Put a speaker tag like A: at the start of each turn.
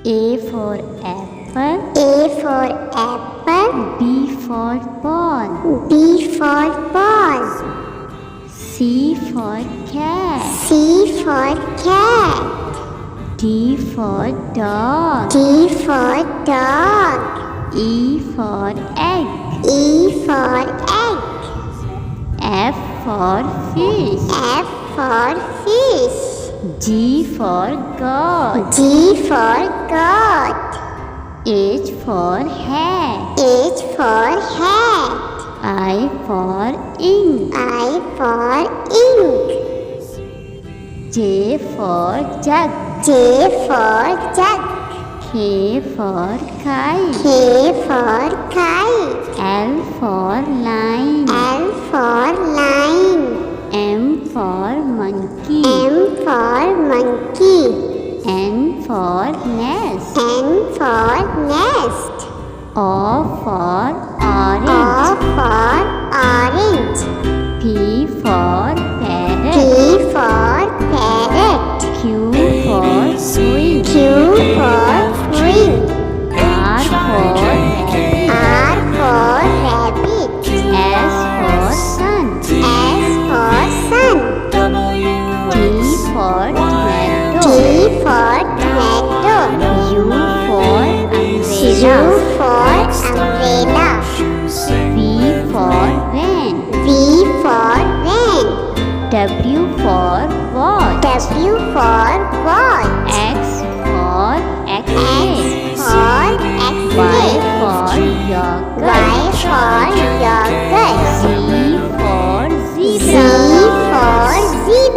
A: A for apple.
B: A for apple.
A: B for ball.
B: B for ball.
A: C for cat.
B: C for cat.
A: D for dog.
B: D for dog.
A: E for egg.
B: E for egg.
A: F for fish.
B: F for fish.
A: G for goat.
B: G for goat.
A: H for hat.
B: H for hat.
A: I for ink.
B: I for ink.
A: J for jug.
B: J for jug.
A: K for kite.
B: K for kite.
A: L for line.
B: L for line.
A: M for monkey.
B: M for monkey.
A: N for nest.
B: N for nest.
A: O for
B: O
A: orange.
B: for orange.
A: P for
B: P
A: parrot.
B: for parrot.
A: Q for queen.
B: Q for queen.
A: R for rabbit.
B: R for rabbit.
A: S for sun.
B: S for sun.
A: T for tomato.
B: T for tomato.
A: U for
B: U
A: umbrella.
B: for umbrella.
A: V for van.
B: V for van.
A: W for watch.
B: W for watch.
A: X for
B: X
A: X-ray.
B: for
A: Y
B: X-ray.
A: for yogurt.
B: Y for